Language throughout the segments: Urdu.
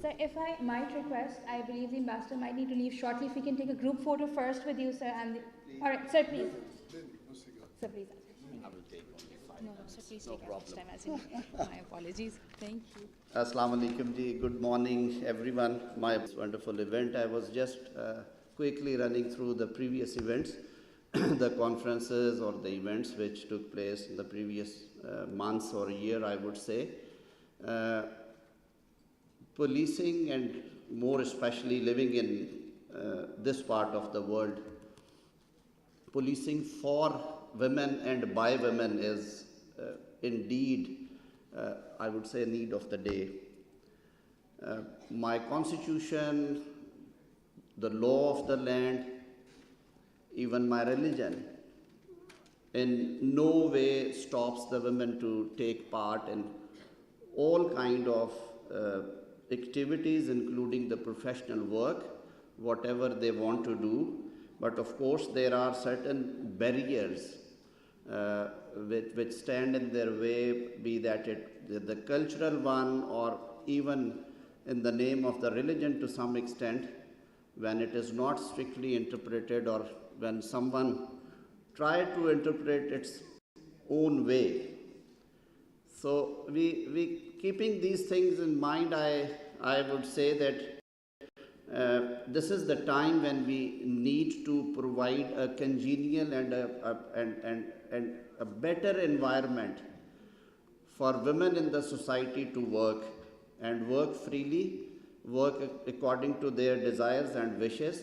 Sir, if I might request, I believe the ambassador might need to leave shortly. If we can take a group photo first with you, sir, and all right, sir, please. Sir, please. I will take only 5 No, minutes. sir, please No take problem. time as in my apologies. Thank you. Assalamu alaikum ji. Good morning, everyone. My wonderful event. I was just quickly running through the previous events, the conferences or the events which took place in the previous months or year, I would say. Policing, and more especially living in this part of the world, policing for women and by women is indeed, I would say, a need of the day. My constitution, the law of the land, even my religion, in no way stops the women to take part in all kind of activities, including the professional work, whatever they want to do. But of course, there are certain barriers which stand in their way, be that the cultural one or even in the name of the religion to some extent, when it is not strictly interpreted or when someone try to interpret its own way. So we keeping these things in mind, I would say that this is the time when we need to provide a congenial and a better environment for women in the society to work and work freely, work according to their desires and wishes,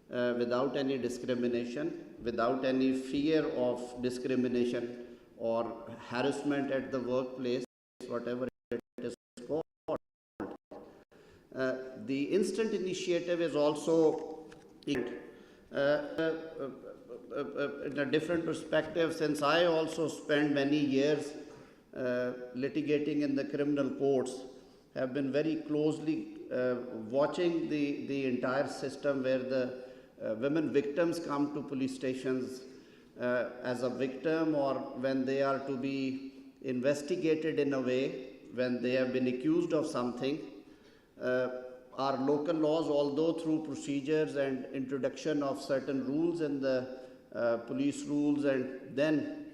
without any discrimination, without any fear of discrimination or harassment at the workplace, whatever it is called. The instant initiative is also in a different perspective, since I also spent many years litigating in the criminal courts, have been very closely watching the entire system where the women victims come to police stations as a victim, or when they are to be investigated in a way, when they have been accused of something. Our local laws, although through procedures and introduction of certain rules in the police rules and then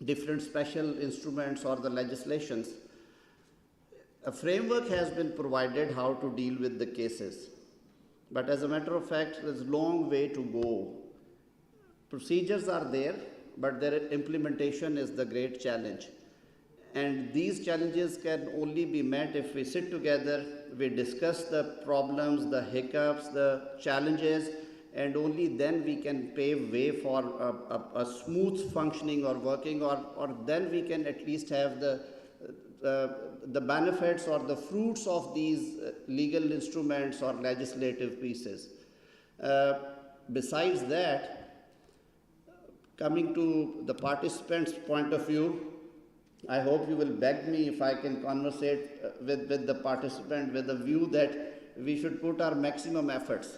different special instruments or the legislations, a framework has been provided how to deal with the cases. But as a matter of fact, there's a long way to go. Procedures are there, but their implementation is the great challenge. And these challenges can only be met if we sit together, we discuss the problems, the hiccups, the challenges, and only then we can pave way for a smooth functioning or working, or then we can at least have the benefits or the fruits of these legal instruments or legislative pieces. Besides that, coming to the participants' point of view, I hope you will beg me if I can conversate with the participant with a view that we should put our maximum efforts.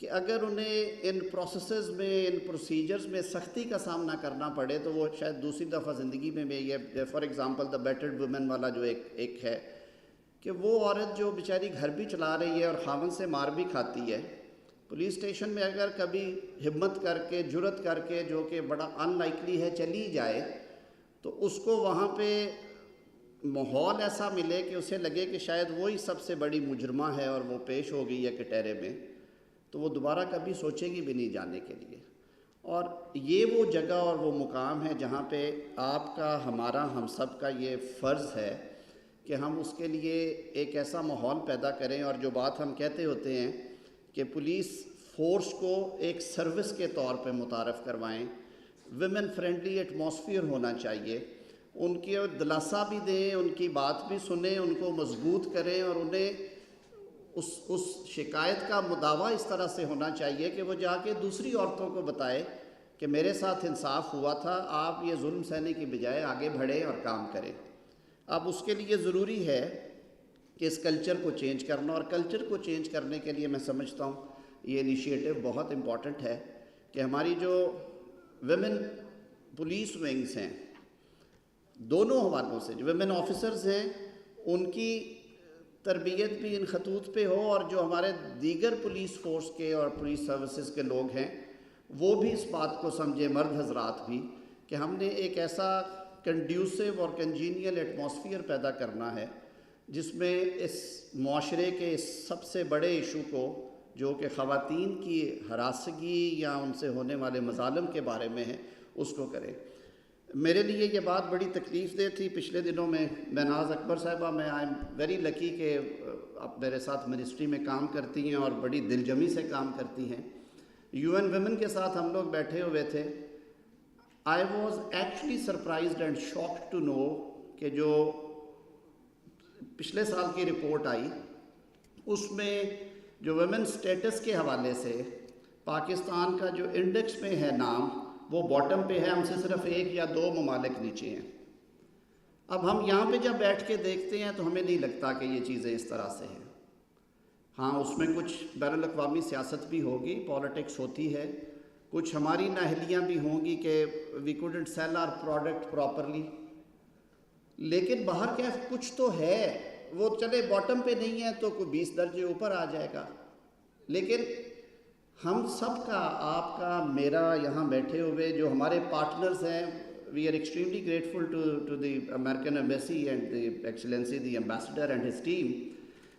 کہ اگر انہیں ان پروسیسز میں ان پروسیجرز میں سختی کا سامنا کرنا پڑے تو وہ شاید دوسری دفعہ زندگی میں یہ for example the battered woman والا جو ایک ہے کہ وہ عورت جو بیچاری گھر بھی چلا رہی ہے اور خاوند سے مار بھی کھاتی ہے، پولیس اسٹیشن میں اگر کبھی ہمت کر کے جرت کر کے جو کہ بڑا ان لائکلی ہے چلی جائے تو اس کو وہاں پہ ماحول ایسا ملے کہ اسے لگے کہ شاید وہی سب سے بڑی مجرمہ ہے اور وہ پیش ہو گئی ہے کٹہرے میں، تو وہ دوبارہ کبھی سوچے گی بھی نہیں جانے کے لیے. اور یہ وہ جگہ اور وہ مقام ہے جہاں پہ آپ کا، ہمارا، ہم سب کا یہ فرض ہے کہ ہم اس کے لیے ایک ایسا ماحول پیدا کریں. اور جو بات ہم کہتے ہوتے ہیں کہ پولیس فورس کو ایک سروس کے طور پہ متعارف کروائیں، ویمن فرینڈلی ایٹماسفیئر ہونا چاہیے، ان کی دلاسا بھی دیں، ان کی بات بھی سنیں، ان کو مضبوط کریں، اور انہیں اس شکایت کا مداوع اس طرح سے ہونا چاہیے کہ وہ جا کے دوسری عورتوں کو بتائے کہ میرے ساتھ انصاف ہوا تھا، آپ یہ ظلم سہنے کی بجائے آگے بڑھیں اور کام کریں. اب اس کے لیے ضروری ہے کہ اس کلچر کو چینج کرنا، اور کلچر کو چینج کرنے کے لیے میں سمجھتا ہوں یہ انیشیٹو بہت امپورٹنٹ ہے کہ ہماری جو ویمن پولیس ونگز ہیں دونوں حوالوں سے، جو ویمن آفیسرز ہیں ان کی تربیت بھی ان خطوط پہ ہو، اور جو ہمارے دیگر پولیس فورس کے اور پولیس سروسز کے لوگ ہیں وہ بھی اس بات کو سمجھیں، مرد حضرات بھی، کہ ہم نے ایک ایسا کنڈیوسو اور کنجینیل ایٹماسفیئر پیدا کرنا ہے جس میں اس معاشرے کے اس سب سے بڑے ایشو کو، جو کہ خواتین کی ہراسگی یا ان سے ہونے والے مظالم کے بارے میں ہے، اس کو کریں. میرے لیے یہ بات بڑی تکلیف دہ تھی. پچھلے دنوں میں ناز اکبر صاحبہ، میں آئی ایم ویری لکی کہ آپ میرے ساتھ منسٹری میں کام کرتی ہیں اور بڑی دلجمی سے کام کرتی ہیں. UN ویمن کے ساتھ ہم لوگ بیٹھے ہوئے تھے. I was actually surprised and shocked to know کہ جو پچھلے سال کی رپورٹ آئی اس میں جو ویمن سٹیٹس کے حوالے سے پاکستان کا جو انڈیکس میں ہے نام، وہ باٹم پہ ہے، ہم سے صرف 1 یا 2 ممالک نیچے ہیں. اب ہم یہاں پہ جب بیٹھ کے دیکھتے ہیں تو ہمیں نہیں لگتا کہ یہ چیزیں اس طرح سے ہیں. ہاں، اس میں کچھ بین الاقوامی سیاست بھی ہوگی، پالیٹکس ہوتی ہے، کچھ ہماری نااہلیاں بھی ہوں گی کہ we couldn't sell our product properly, لیکن باہر کیا کچھ تو ہے. وہ چلے باٹم پہ نہیں ہے تو کوئی 20 درجے اوپر آ جائے گا، لیکن ہم سب کا، آپ کا، میرا، یہاں بیٹھے ہوئے جو ہمارے پارٹنرز ہیں، we are extremely grateful to the American embassy and the excellency the ambassador and his team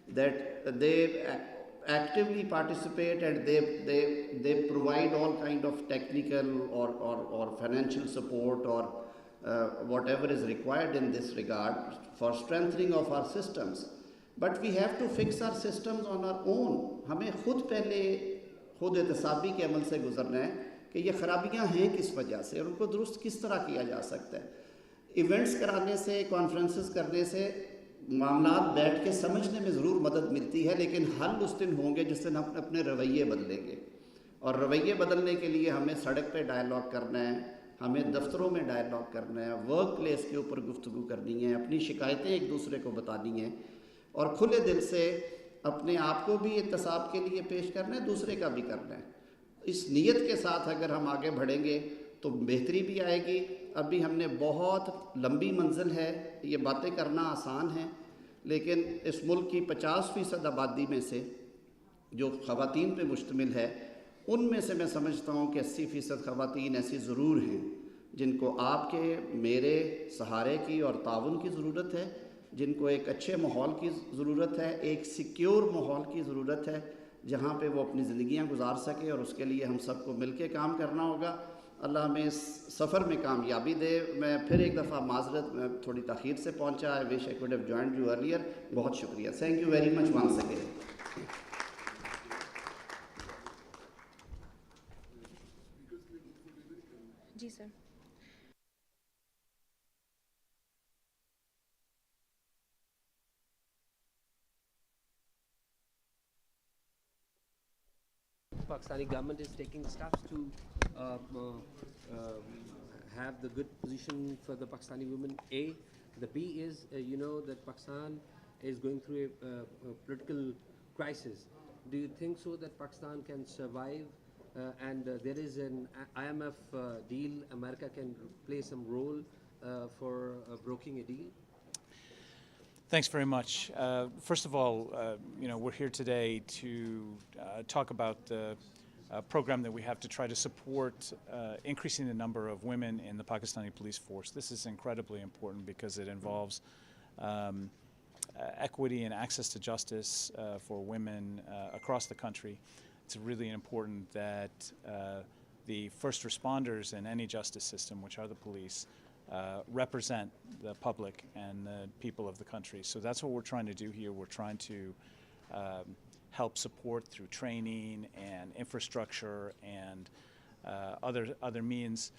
that they actively participate and they provide all kind of technical or financial support or whatever is required in this regard for strengthening of our systems. But we have to fix our systems on our own. ہمیں پہلے خود احتسابی کے عمل سے گزرنا ہے کہ یہ خرابیاں ہیں کس وجہ سے اور ان کو درست کس طرح کیا جا سکتا ہے. ایونٹس کرانے سے، کانفرنسز کرنے سے معاملات بیٹھ کے سمجھنے میں ضرور مدد ملتی ہے، لیکن حل اس دن ہوں گے جس دن ہم اپنے رویے بدلیں گے. اور رویے بدلنے کے لیے ہمیں سڑک پہ ڈائلاگ کرنا ہے، ہمیں دفتروں میں ڈائلاگ کرنا ہے، ورک پلیس کے اوپر گفتگو کرنی ہے، اپنی شکایتیں ایک دوسرے کو بتانی ہیں، اور کھلے دل سے اپنے آپ کو بھی احتساب کے لیے پیش کرنا ہے، دوسرے کا بھی کرنا ہے. اس نیت کے ساتھ اگر ہم آگے بڑھیں گے تو بہتری بھی آئے گی. ابھی ہم نے بہت لمبی منزل ہے، یہ باتیں کرنا آسان ہے، لیکن اس ملک کی 50% آبادی میں سے جو خواتین پہ مشتمل ہے، ان میں سے میں سمجھتا ہوں کہ 80% خواتین ایسی ضرور ہیں جن کو آپ کے، میرے سہارے کی اور تعاون کی ضرورت ہے، جن کو ایک اچھے ماحول کی ضرورت ہے، ایک سیکیور ماحول کی ضرورت ہے جہاں پہ وہ اپنی زندگیاں گزار سکے، اور اس کے لیے ہم سب کو مل کے کام کرنا ہوگا. اللہ ہمیں اس سفر میں کامیابی دے. میں پھر ایک دفعہ معذرت، میں تھوڑی تاخیر سے پہنچا. I wish I could have joined you earlier. بہت شکریہ. Thank you very much once again. جی sir. Pakistani government is taking steps to have the good position for the Pakistani women. A. The B is, you know, that Pakistan is going through a political crisis, do you think so that Pakistan can survive and there is an IMF deal, America can play some role for brokering a deal? Thanks very much. First of all, we're here today to talk about the program that we have to try to support increasing the number of women in the Pakistani police force. This is incredibly important because it involves equity and access to justice for women across the country. It's really important that the first responders in any justice system, which are the police, represent the public and the people of the country. So that's what we're trying to do here. We're trying to help support through training and infrastructure and other means,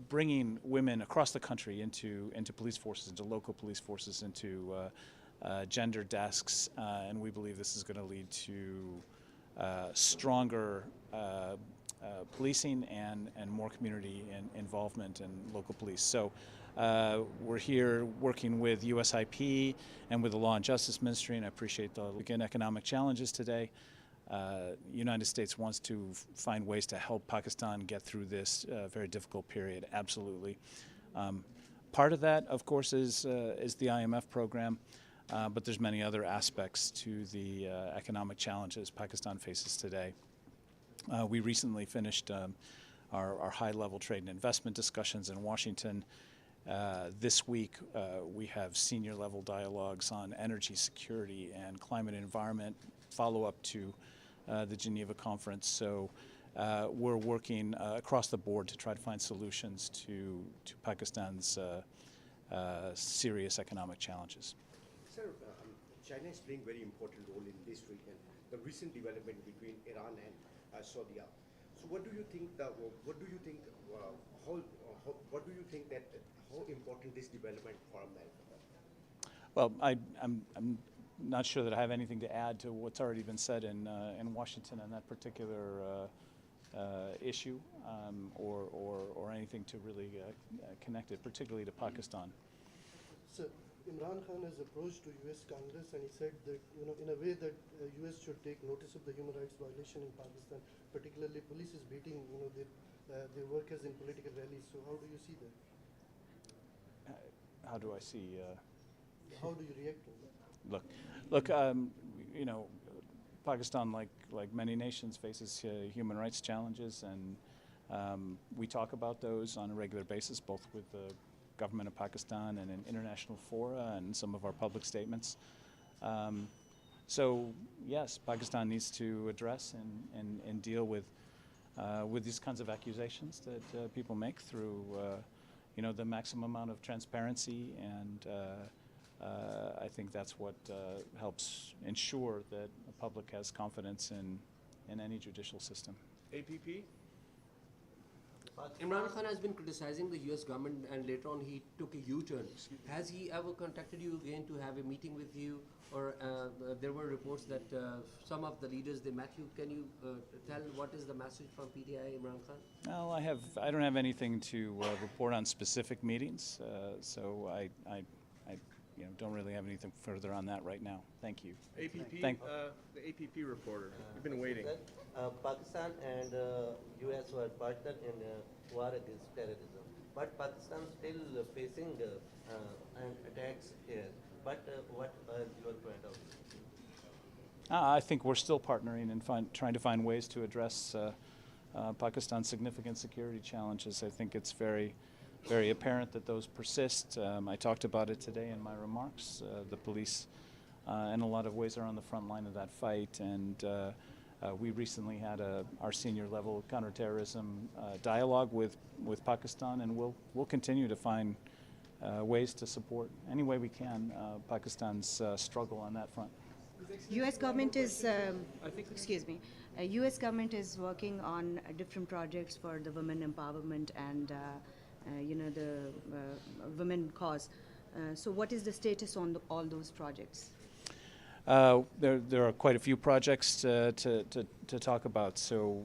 bringing women across the country into police forces, into local police forces, into gender desks, and we believe this is going to lead to stronger policing and more community involvement in local police. So we're here working with USIP and with the Law and Justice Ministry, and I appreciate the economic challenges today. United States wants to find ways to help Pakistan get through this very difficult period, absolutely. Part of that, of course, is the IMF program, but there's many other aspects to the economic challenges Pakistan faces today. We recently finished our high-level trade and investment discussions in Washington. This week, we have senior-level dialogues on energy security and climate and environment, follow-up to the Geneva conference. So we're working across the board to try to find solutions to Pakistan's serious economic challenges. Sir, China is playing a very important role in this region. The recent development between Iran and Saudi. So, what do you think? How important this development for America? Well, I'm not sure that I have anything to add to what's already been said in Washington on that particular issue, or anything to really connect it, particularly to Pakistan. So, Imran Khan has approached to U.S. Congress and he said that, in a way that U.S. should take notice of the human rights violation in Pakistan, particularly police is beating, their workers in political rallies. So how do you see that? How do I see? How do you react to that? Look. Pakistan, like many nations, faces human rights challenges, and we talk about those on a regular basis, both with the government of Pakistan and in international fora and some of our public statements. So yes, Pakistan needs to address and deal with these kinds of accusations that people make through the maximum amount of transparency, and I think that's what helps ensure that the public has confidence in any judicial system. APP? Imran Khan has been criticizing the US government and later on he took a U-turn. Has he ever contacted you again to have a meeting with you? Or there were reports that some of the leaders, they met you. Can you tell what is the message from PTI, Imran Khan? Well, I don't have anything to report on specific meetings, so I don't really have anything further on that right now. Thank you. APP, the APP reporter. You've been waiting. Pakistan and US were partnered in war against terrorism, but Pakistan still facing attacks here. But what is your point of view? I think we're still partnering and trying to find ways to address Pakistan's significant security challenges. I think it's very apparent that those persist. I talked about it today in my remarks. The police, in a lot of ways, are on the front line of that fight, and we recently had our senior-level counterterrorism dialogue with Pakistan, and we'll continue to find ways to support any way we can Pakistan's struggle on that front. U.S. government is, U.S. government is working on different projects for the women empowerment and the women cause. So what is the status on all those projects? There are quite a few projects to talk about. So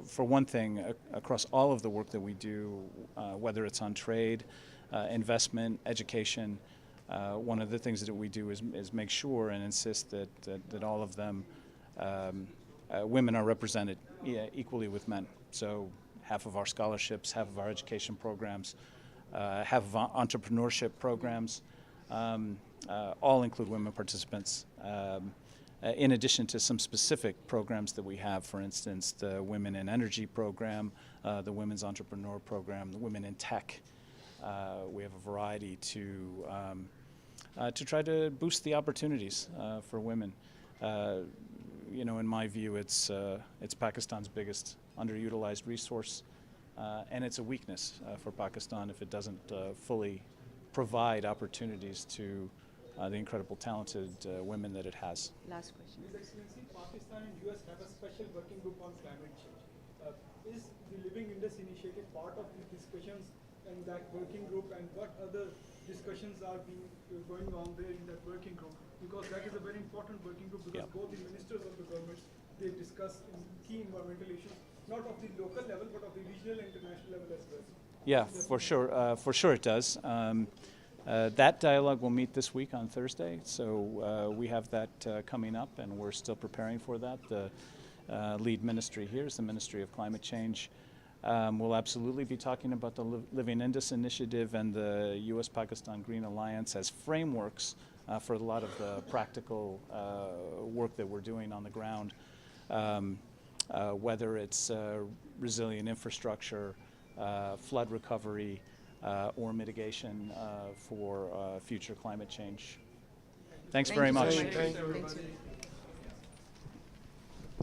for one thing, across all of the work that we do, whether it's on trade, investment, education, one of the things that we do is make sure and insist that all of them, women are represented equally with men. So half of our scholarships, half of our education programs, half of our entrepreneurship programs, all include women participants. In addition to some specific programs that we have, for instance, the Women in Energy program, the Women's Entrepreneur program, the Women in Tech. We have a variety to try to boost the opportunities for women. In my view, it's Pakistan's biggest underutilized resource, and it's a weakness for Pakistan if it doesn't fully provide opportunities to the incredible talented women that it has. Last question. His Excellency, Pakistan and US have a special working group on climate change. Is the Living Indus initiative part of the discussions in that working group, and what other discussions are going on there in that working group? Because that is a very important working group, because both the ministers of the governments, they discuss key environmental issues, not of the local level, but of the regional and international level as well. Yeah, for sure it does. That dialogue will meet this week on Thursday, so we have that coming up, and we're still preparing for that. The lead ministry here is the Ministry of Climate Change. We'll absolutely be talking about the Living Indus initiative and the U.S.-Pakistan Green Alliance as frameworks for a lot of the practical work that we're doing on the ground, whether it's resilient infrastructure, flood recovery, or mitigation for future climate change. Thanks very much.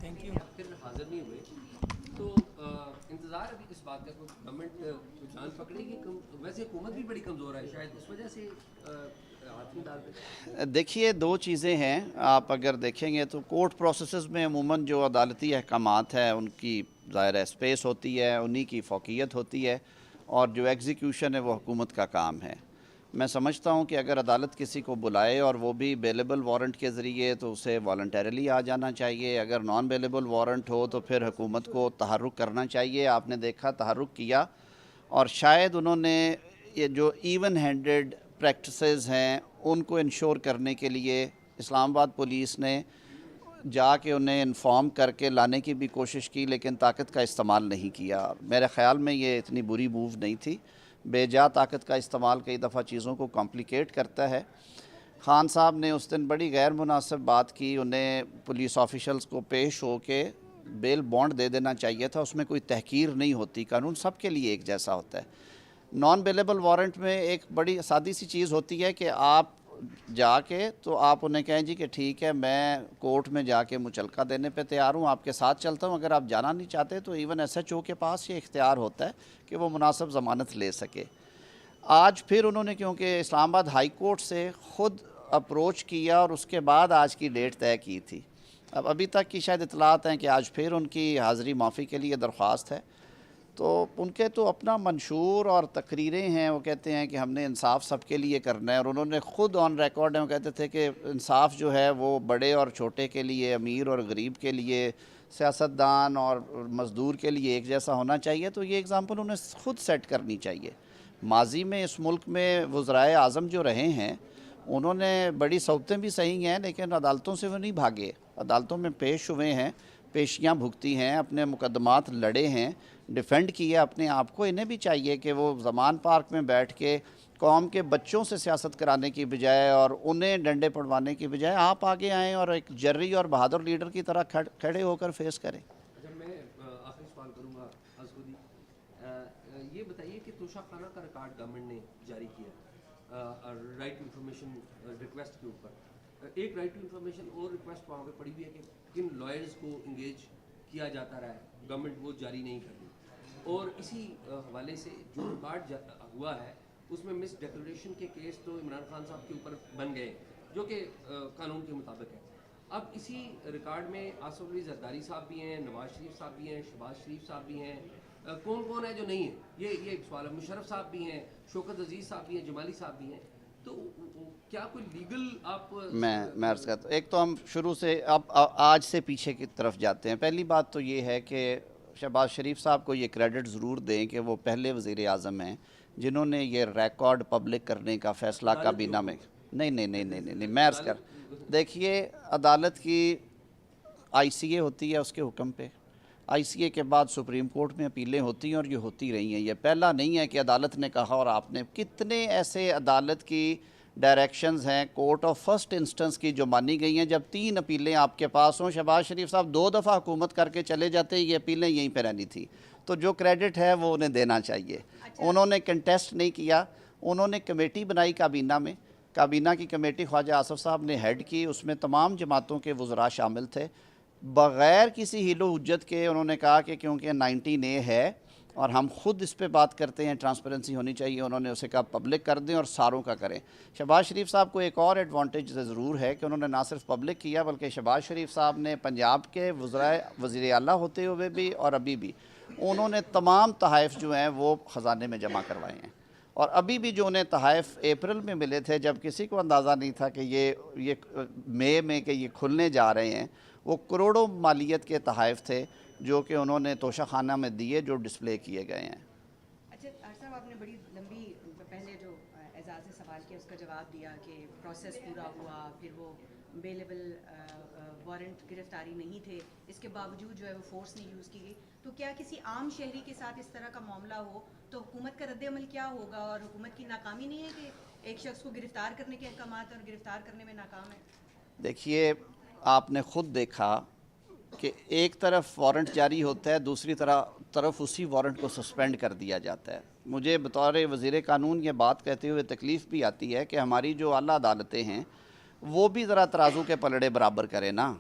Thank you. پھر حاضر نہیں ہوئے تو انتظار ابھی اس بات کا گورنمنٹ جان پکڑے گی. ویسے حکومت بھی بڑی کمزور ہے, شاید اس وجہ سے ہاتھ نہیں ڈالتے. دیکھیے, دو چیزیں ہیں. آپ اگر دیکھیں گے تو کورٹ پروسیسز میں عموماً جو عدالتی احکامات ہیں ان کی ظاہر ہے اسپیس ہوتی ہے, انہی کی فوقیت ہوتی ہے, اور جو ایگزیکیوشن ہے وہ حکومت کا کام ہے. میں سمجھتا ہوں کہ اگر عدالت کسی کو بلائے اور وہ بھی بیلیبل وارنٹ کے ذریعے, تو اسے والنٹیرلی آ جانا چاہیے. اگر نان بیلیبل وارنٹ ہو تو پھر حکومت کو تحرک کرنا چاہیے. آپ نے دیکھا تحرک کیا, اور شاید انہوں نے یہ جو ایون ہینڈڈ پریکٹسز ہیں ان کو انشور کرنے کے لیے اسلام آباد پولیس نے جا کے انہیں انفارم کر کے لانے کی بھی کوشش کی, لیکن طاقت کا استعمال نہیں کیا. میرے خیال میں یہ اتنی بری موو نہیں تھی. بے جا طاقت کا استعمال کئی دفعہ چیزوں کو کمپلیکیٹ کرتا ہے. خان صاحب نے اس دن بڑی غیر مناسب بات کی. انہیں پولیس آفیشلز کو پیش ہو کے بیل بانڈ دے دینا چاہیے تھا. اس میں کوئی تحقیر نہیں ہوتی. قانون سب کے لیے ایک جیسا ہوتا ہے. نان بیلیبل وارنٹ میں ایک بڑی سادی سی چیز ہوتی ہے کہ آپ جا کے تو آپ انہیں کہیں جی کہ ٹھیک ہے, میں کورٹ میں جا کے مچلقہ دینے پہ تیار ہوں, آپ کے ساتھ چلتا ہوں. اگر آپ جانا نہیں چاہتے تو ایون ایس ایچ او کے پاس یہ اختیار ہوتا ہے کہ وہ مناسب ضمانت لے سکے. آج پھر انہوں نے کیونکہ اسلام آباد ہائی کورٹ سے خود اپروچ کیا اور اس کے بعد آج کی ڈیٹ طے کی تھی. اب ابھی تک کی شاید اطلاعات ہیں کہ آج پھر ان کی حاضری معافی کے لیے درخواست ہے. تو ان کے تو اپنا منشور اور تقریریں ہیں, وہ کہتے ہیں کہ ہم نے انصاف سب کے لیے کرنا ہے, اور انہوں نے خود آن ریکارڈ ہیں وہ کہتے تھے کہ انصاف جو ہے وہ بڑے اور چھوٹے کے لیے, امیر اور غریب کے لیے, سیاستدان اور مزدور کے لیے ایک جیسا ہونا چاہیے. تو یہ اگزامپل انہیں خود سیٹ کرنی چاہیے. ماضی میں اس ملک میں وزرائے اعظم جو رہے ہیں انہوں نے بڑی صوبتیں بھی صحیح ہیں, لیکن عدالتوں سے وہ نہیں بھاگے. عدالتوں میں پیش ہوئے ہیں, پیشیاں بھگتی ہیں, اپنے مقدمات لڑے ہیں, ڈیفینڈ کیا اپنے آپ کو. انہیں بھی چاہیے کہ وہ زمان پارک میں بیٹھ کے قوم کے بچوں سے سیاست کرانے کی بجائے اور انہیں ڈنڈے پڑوانے کی بجائے آپ آگے آئیں اور ایک جری اور بہادر لیڈر کی طرح کھڑے ہو کر فیس کریں. اچھا, میں آخری سوال کروں گا ازخودی. یہ بتائیے کہ توشہ خانہ کا ریکارڈ گورنمنٹ نے جاری کیا رائٹ ٹو انفارمیشن ریکویسٹ کے اوپر. ایک رائٹ ٹو انفارمیشن اور ریکویسٹ وہاں پہ پڑی ہوئی ہے کہ کن لائرز کو انگیج کیا جاتا رہا ہے, گورنمنٹ وہ جاری نہیں کر رہی. اور اسی حوالے سے جو ریکارڈ ہوا ہے اس میں مس ڈیکلریشن کے کیس تو عمران خان صاحب کے اوپر بن گئے, جو کہ قانون کے مطابق ہے. اب اسی ریکارڈ میں آصف علی زرداری صاحب بھی ہیں, نواز شریف صاحب بھی ہیں, شہباز شریف صاحب بھی ہیں. کون کون ہے جو نہیں ہے, یہ ایک سوال ہے. مشرف صاحب بھی ہیں, شوکت عزیز صاحب بھی ہیں, جمالی صاحب بھی ہیں. تو کیا کوئی لیگل آپ میں عرض کرتا ہوں. ایک تو ہم شروع سے اب آج سے پیچھے کی طرف جاتے ہیں. پہلی بات تو یہ ہے کہ شہباز شریف صاحب کو یہ کریڈٹ ضرور دیں کہ وہ پہلے وزیر اعظم ہیں جنہوں نے یہ ریکارڈ پبلک کرنے کا فیصلہ کابینہ میں نہیں میں عرض کر دیکھیے عدالت کی آئی سی اے ہوتی ہے اس کے حکم پہ، آئی سی اے کے بعد سپریم کورٹ میں اپیلیں ہوتی ہیں اور یہ ہوتی رہی ہیں. یہ پہلا نہیں ہے کہ عدالت نے کہا اور آپ نے. کتنے ایسے عدالت کی ڈائریکشنز ہیں کورٹ آف فرسٹ انسٹنس کی جو مانی گئی ہیں. جب 3 اپیلیں آپ کے پاس ہوں، شہباز شریف صاحب 2 دفعہ حکومت کر کے چلے جاتے، یہ اپیلیں یہیں پہ رہنی تھی. تو جو کریڈٹ ہے وہ انہیں دینا چاہیے. انہوں نے کنٹیسٹ نہیں کیا، انہوں نے کمیٹی بنائی کابینہ میں، کابینہ کی کمیٹی خواجہ آصف صاحب نے ہیڈ کی، اس میں تمام جماعتوں کے وزراء شامل تھے. بغیر کسی حیل و حجت کے انہوں نے کہا کہ کیونکہ 19A ہے اور ہم خود اس پہ بات کرتے ہیں، ٹرانسپیرنسی ہونی چاہیے، انہوں نے اسے کہا پبلک کر دیں اور ساروں کا کریں. شہباز شریف صاحب کو ایک اور ایڈوانٹیج ضرور ہے کہ انہوں نے نہ صرف پبلک کیا بلکہ شہباز شریف صاحب نے پنجاب کے وزیر اعلیٰ ہوتے ہوئے بھی اور ابھی بھی انہوں نے تمام تحائف جو ہیں وہ خزانے میں جمع کروائے ہیں. اور ابھی بھی جو انہیں تحائف اپریل میں ملے تھے جب کسی کو اندازہ نہیں تھا کہ یہ مئی میں کہ یہ کھلنے جا رہے ہیں، وہ کروڑوں مالیت کے تحائف تھے جو کہ انہوں نے توشہ خانہ میں دیے، جو ڈسپلے کیے گئے ہیں. اچھا صاحب، آپ نے بڑی لمبی پہلے جو اعزاز نے سوال کیا اس کا جواب دیا کہ پروسیس پورا ہوا، پھر وہ بیلیبل وارنٹ گرفتاری نہیں تھے، اس کے باوجود جو ہے وہ فورس نہیں یوز کی گئی. تو کیا کسی عام شہری کے ساتھ اس طرح کا معاملہ ہو تو حکومت کا رد عمل کیا ہوگا؟ اور حکومت کی ناکامی نہیں ہے کہ ایک شخص کو گرفتار کرنے کے احکامات اور گرفتار کرنے میں ناکام ہے؟ دیکھیے، آپ نے خود دیکھا کہ ایک طرف وارنٹ جاری ہوتا ہے، دوسری طرف اسی وارنٹ کو سسپینڈ کر دیا جاتا ہے. مجھے بطور وزیر قانون یہ بات کہتے ہوئے تکلیف بھی آتی ہے کہ ہماری جو اعلیٰ عدالتیں ہیں وہ بھی ذرا ترازو کے پلڑے برابر کریں نا،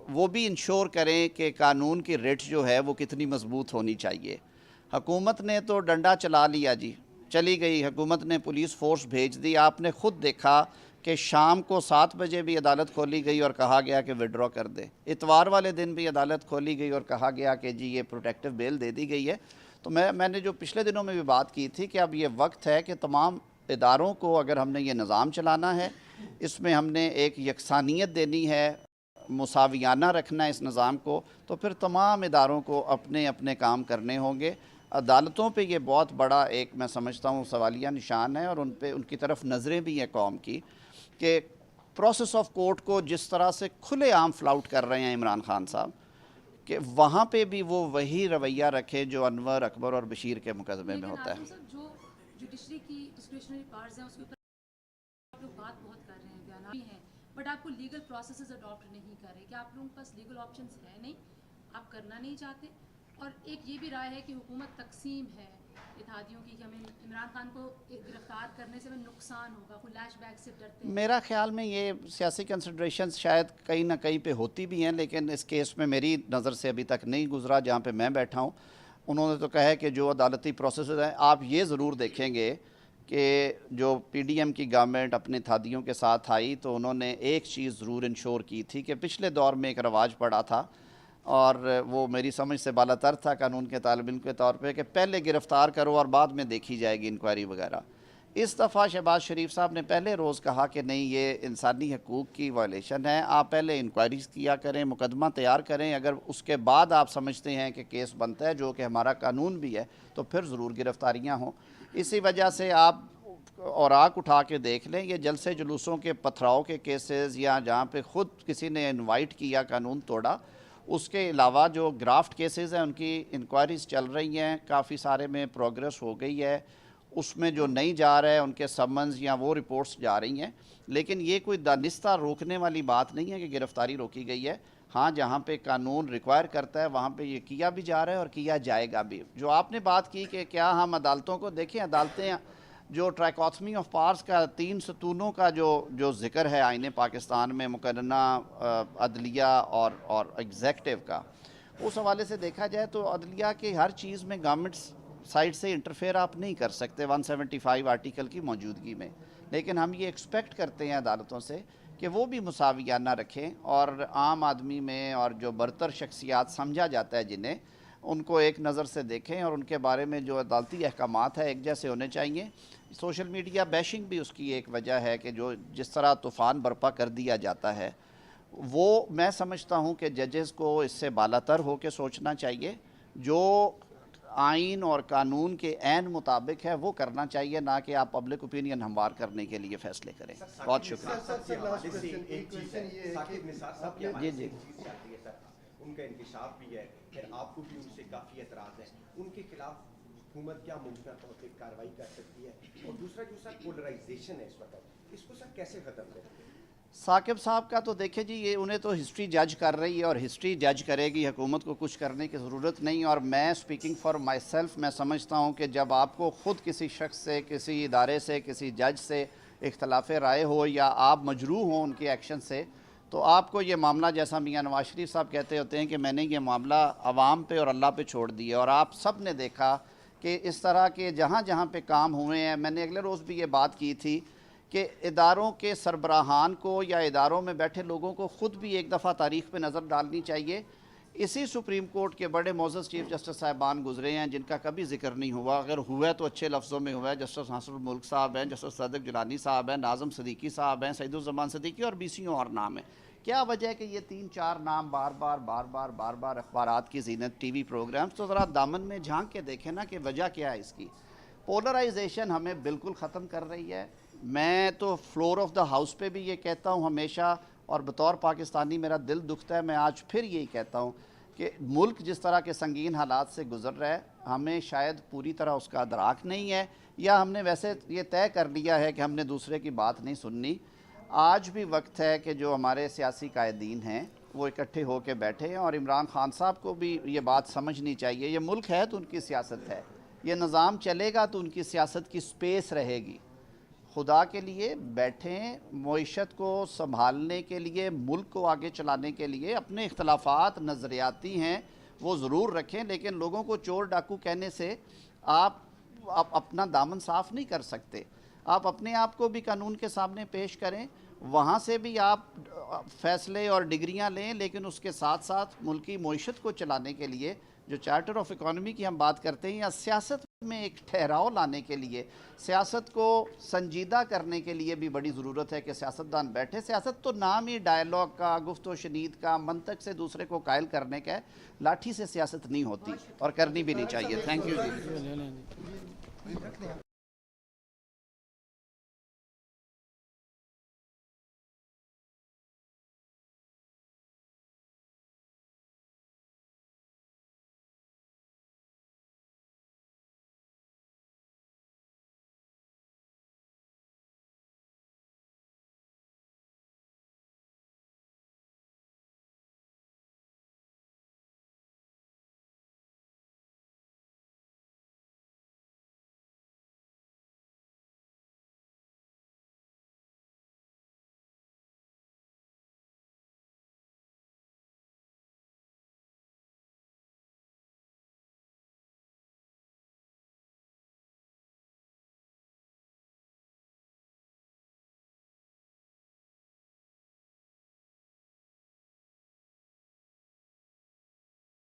وہ بھی انشور کریں کہ قانون کی ریٹ جو ہے وہ کتنی مضبوط ہونی چاہیے. حکومت نے تو ڈنڈا چلا لیا جی، چلی گئی حکومت نے پولیس فورس بھیج دی. آپ نے خود دیکھا کہ شام کو 7 بجے بھی عدالت کھولی گئی اور کہا گیا کہ وڈرا کر دے. اتوار والے دن بھی عدالت کھولی گئی اور کہا گیا کہ جی یہ پروٹیکٹیو بیل دے دی گئی ہے. تو میں نے جو پچھلے دنوں میں بھی بات کی تھی کہ اب یہ وقت ہے کہ تمام اداروں کو اگر ہم نے یہ نظام چلانا ہے، اس میں ہم نے ایک یکسانیت دینی ہے، مساویانہ رکھنا ہے اس نظام کو، تو پھر تمام اداروں کو اپنے اپنے کام کرنے ہوں گے. عدالتوں پہ یہ بہت بڑا ایک میں سمجھتا ہوں سوالیہ نشان ہے، اور ان کی طرف نظریں بھی ہیں قوم کی کہ پروسیس آف کورٹ کو جس طرح سے کھلے عام فلاؤٹ کر رہے ہیں عمران خان صاحب، کہ وہاں پہ بھی وہ وہی رویہ رکھے جو انور، اکبر اور بشیر کے مقدمے میں ہوتا ہے. جو جوڈیشری کی ڈسکریشنری پاورز ہیں اس کے اوپر آپ لوگ بات بہت کر رہے ہیں، بیانات بھی ہیں، بٹ آپ کو لیگل پروسیسز اڈاپٹ نہیں کر رہے. کہ آپ لوگوں کے پاس لیگل آپشنز ہے نہیں، آپ کرنا نہیں چاہتے؟ اور ایک یہ بھی رائے ہے کہ حکومت تقسیم ہے اتحادیوں کی، کہ ہمیں عمران خان کو گرفتار کرنے سے ہمیں نقصان ہوگا، کوئی لیش بیک سے ڈرتے ہیں. میرا خیال میں یہ سیاسی کنسیڈریشنز شاید کہیں نہ کہیں پہ ہوتی بھی ہیں، لیکن اس کیس میں میری نظر سے ابھی تک نہیں گزرا جہاں پہ میں بیٹھا ہوں. انہوں نے تو کہا ہے کہ جو عدالتی پروسیسز ہیں، آپ یہ ضرور دیکھیں گے کہ جو پی ڈی ایم کی گورنمنٹ اپنے اتحادیوں کے ساتھ آئی تو انہوں نے ایک چیز ضرور انشور کی تھی کہ پچھلے دور میں ایک رواج پڑا تھا، اور وہ میری سمجھ سے بالا تر تھا قانون کے طالب علم کے طور پہ، کہ پہلے گرفتار کرو اور بعد میں دیکھی جائے گی انکوائری وغیرہ. اس دفعہ شہباز شریف صاحب نے پہلے روز کہا کہ نہیں، یہ انسانی حقوق کی وائلیشن ہے، آپ پہلے انکوائریز کیا کریں، مقدمہ تیار کریں، اگر اس کے بعد آپ سمجھتے ہیں کہ کیس بنتا ہے، جو کہ ہمارا قانون بھی ہے، تو پھر ضرور گرفتاریاں ہوں. اسی وجہ سے آپ اوراق اٹھا کے دیکھ لیں، یہ جلسے جلوسوں کے پتھراؤ کے کیسز یا جہاں پہ خود کسی نے انوائٹ کیا قانون توڑا، اس کے علاوہ جو گرافٹ کیسز ہیں ان کی انکوائریز چل رہی ہیں، کافی سارے میں پروگریس ہو گئی ہے. اس میں جو نہیں جا رہا ہے ان کے سمنز یا وہ رپورٹس جا رہی ہیں، لیکن یہ کوئی دانستہ روکنے والی بات نہیں ہے کہ گرفتاری روکی گئی ہے. ہاں، جہاں پہ قانون ریکوائر کرتا ہے وہاں پہ یہ کیا بھی جا رہا ہے اور کیا جائے گا بھی. جو آپ نے بات کی کہ کیا ہم عدالتوں کو دیکھیں، عدالتیں جو ٹرائکوتھمی آف پاورز کا 3 ستونوں کا جو ذکر ہے آئین پاکستان میں، مقننہ، عدلیہ اور ایگزیکٹو کا، اس حوالے سے دیکھا جائے تو عدلیہ کے ہر چیز میں گورنمنٹ سائڈ سے انٹرفیئر آپ نہیں کر سکتے 175 آرٹیکل کی موجودگی میں، لیکن ہم یہ ایکسپیکٹ کرتے ہیں عدالتوں سے کہ وہ بھی مساویانہ رکھیں، اور عام آدمی میں اور جو برتر شخصیات سمجھا جاتا ہے جنہیں، ان کو ایک نظر سے دیکھیں، اور ان کے بارے میں جو عدالتی احکامات ہیں ایک جیسے ہونے چاہیے. سوشل میڈیا بیشنگ بھی اس کی ایک وجہ ہے کہ جس طرح طوفان برپا کر دیا جاتا ہے، وہ میں سمجھتا ہوں کہ ججز کو اس سے بالا تر ہو کے سوچنا چاہیے. جو آئین اور قانون کے عین مطابق ہے وہ کرنا چاہیے، نہ کہ آپ پبلک اوپینین ہموار کرنے کے لیے فیصلے کریں. بہت شکریہ. جی جی ان کا انکشاف بھی ہے، پھر آپ کو بھی ان سے کافی اعتراض ہے، ان کے خلاف حکومت کیا ممکنہ طور پہ کارروائی کر سکتی ہے؟ اور دوسرا جو سر پولرائزیشن ہے اس وقت، اس کو سر کیسے ختم کریں؟ ثاقب صاحب کا تو دیکھیں جی، یہ انہیں تو ہسٹری جج کر رہی ہے اور ہسٹری جج کرے گی، حکومت کو کچھ کرنے کی ضرورت نہیں. اور میں اسپیکنگ فار مائی سیلف میں سمجھتا ہوں کہ جب آپ کو خود کسی شخص سے، کسی ادارے سے، کسی جج سے اختلاف رائے ہو یا آپ مجروح ہوں ان کے ایکشن سے، تو آپ کو یہ معاملہ، جیسا میاں نواز شریف صاحب کہتے ہوتے ہیں کہ میں نے یہ معاملہ عوام پہ اور اللہ پہ چھوڑ دیا. اور آپ سب نے دیکھا کہ اس طرح کے جہاں جہاں پہ کام ہوئے ہیں، میں نے اگلے روز بھی یہ بات کی تھی کہ اداروں کے سربراہان کو یا اداروں میں بیٹھے لوگوں کو خود بھی ایک دفعہ تاریخ پہ نظر ڈالنی چاہیے. اسی سپریم کورٹ کے بڑے معزز چیف جسٹس صاحبان گزرے ہیں جن کا کبھی ذکر نہیں ہوا، اگر ہوا ہے تو اچھے لفظوں میں ہوا ہے. جسٹس حسن الملک صاحب ہیں، جسٹس صادق جیلانی صاحب ہیں، ناظم صدیقی صاحب ہیں، سعید الزمان صدیقی اور 20 اور نام ہیں. کیا وجہ ہے کہ یہ 3-4 نام بار بار اخبارات کی زینت، ٹی وی پروگرامز؟ تو ذرا دامن میں جھانک کے دیکھیں نا کہ وجہ کیا ہے اس کی. پولرائزیشن ہمیں بالکل ختم کر رہی ہے. میں تو فلور آف دا ہاؤس پہ بھی یہ کہتا ہوں ہمیشہ، اور بطور پاکستانی میرا دل دکھتا ہے، میں آج پھر یہی کہتا ہوں کہ ملک جس طرح کے سنگین حالات سے گزر رہا ہے، ہمیں شاید پوری طرح اس کا ادراک نہیں ہے، یا ہم نے ویسے یہ طے کر لیا ہے کہ ہم نے دوسرے کی بات نہیں سننی. آج بھی وقت ہے کہ جو ہمارے سیاسی قائدین ہیں وہ اکٹھے ہو کے بیٹھے ہیں، اور عمران خان صاحب کو بھی یہ بات سمجھنی چاہیے. یہ ملک ہے تو ان کی سیاست ہے، یہ نظام چلے گا تو ان کی سیاست کی سپیس رہے گی. خدا کے لیے بیٹھیں، معیشت کو سنبھالنے کے لیے، ملک کو آگے چلانے کے لیے اپنے اختلافات نظریاتی ہیں وہ ضرور رکھیں، لیکن لوگوں کو چور ڈاکو کہنے سے آپ اپنا دامن صاف نہیں کر سکتے. آپ اپنے آپ کو بھی قانون کے سامنے پیش کریں، وہاں سے بھی آپ فیصلے اور ڈگریاں لیں، لیکن اس کے ساتھ ساتھ ملکی معیشت کو چلانے کے لیے جو چارٹر آف اکانومی کی ہم بات کرتے ہیں، یا سیاست میں ایک ٹھہراؤ لانے کے لیے، سیاست کو سنجیدہ کرنے کے لیے بھی بڑی ضرورت ہے کہ سیاستدان بیٹھے. سیاست تو نام ہی ڈائیلاگ کا، گفت و شنید کا، منطق سے دوسرے کو قائل کرنے کا ہے. لاٹھی سے سیاست نہیں ہوتی اور کرنی بھی نہیں چاہیے. Thank you G.